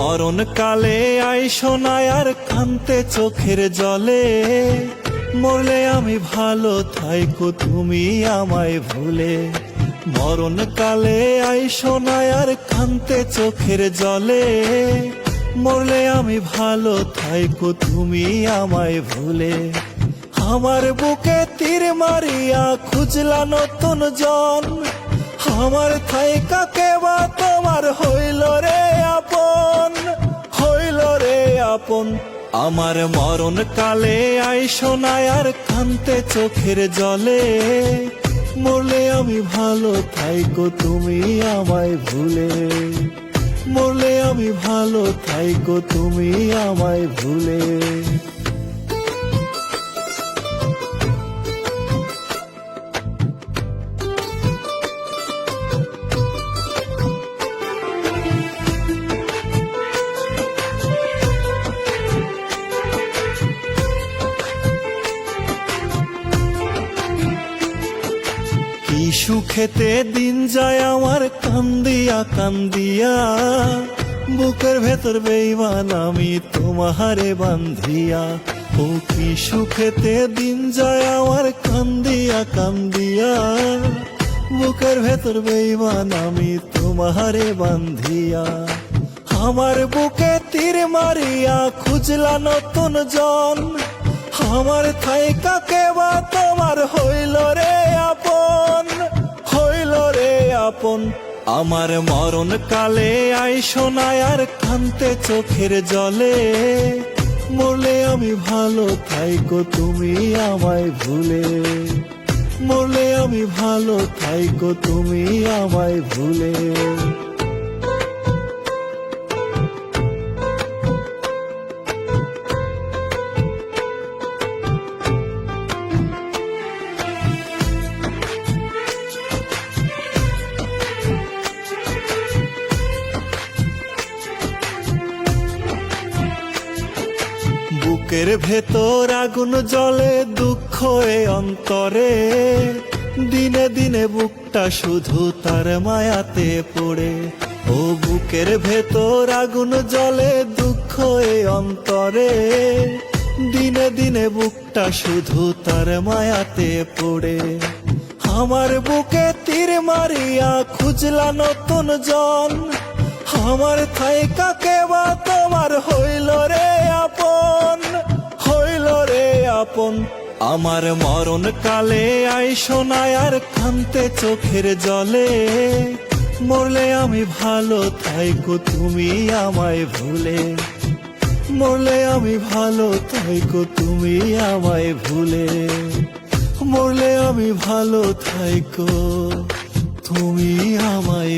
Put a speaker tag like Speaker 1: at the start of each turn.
Speaker 1: মরণ কালে আইসো না আর কান্তে চোখের জলে, মরলে আমি ভালো থাইকো তুমি আমায় ভুলে। মরণ কালে আইসো না আর কান্তে চোখের জলে, মরলে আমি ভালো থাইকো তুমি আমায় ভুলে। আমার বুকে তীর মারিয়া খুঁজলা নতুন জন, আমার থাইকা কেবা তোমার হইল রে আপন, হইল রে আপন। আমার মরণ কালে আইসো না আর কান্তে চোখের জলে, মরলে আমি ভালো থাইকো তুমি আমায় ভুলে। মরলে আমি ভালো থাইকো তুমি আমায় ভুলে। কি সুখেতে দিন যায় আমার কান্দিয়া কান্দিয়া, বুকের ভেতর বেইমান আমি তোমারে বান্ধিয়া। ও কি সুখেতে দিন যায় আমার কান্দিয়া কান্দিয়া, বুকের ভেতর বেইমান আমি তোমারে বান্ধিয়া। আমার বুকে তীর মারিয়া খুঁজলা নতুন জন, আমার থাইকা কেবা তোমার হইল রে আপন, হইল রে আপন। আমার মরণ কালে আইসো না আর কান্তে চোখের জলে, মরলে আমি ভালো থাইকো তুমি আমায় ভুলে। মরলে আমি ভালো থাইকো তুমি আমায় ভুলে। বুকের ভেতর আগুন জ্বলে দুঃখ এ অন্তরে, দিনে দিনে বুকটা শুধু তার মায়াতে পড়ে। ও বুকের ভেতর আগুন জ্বলে দুঃখ এ অন্তরে, দিনে দিনে বুকটা শুধু তার মায়াতে পড়ে। আমার বুকে তীর মারিয়া খুঁজলা নতুন জন, আমার থাইকা কেবা তোমার হইল রে আপন, হইল রে আপন। আমার মরণ কালে আইসো না আর কান্তে চোখের জলে, মরলে আমি ভালো থাইকো তুমি আমায় ভুলে। মরলে আমি ভালো থাইকো তুমি আমায় ভুলে। মরলে আমি ভালো থাইকো তুমি আমায়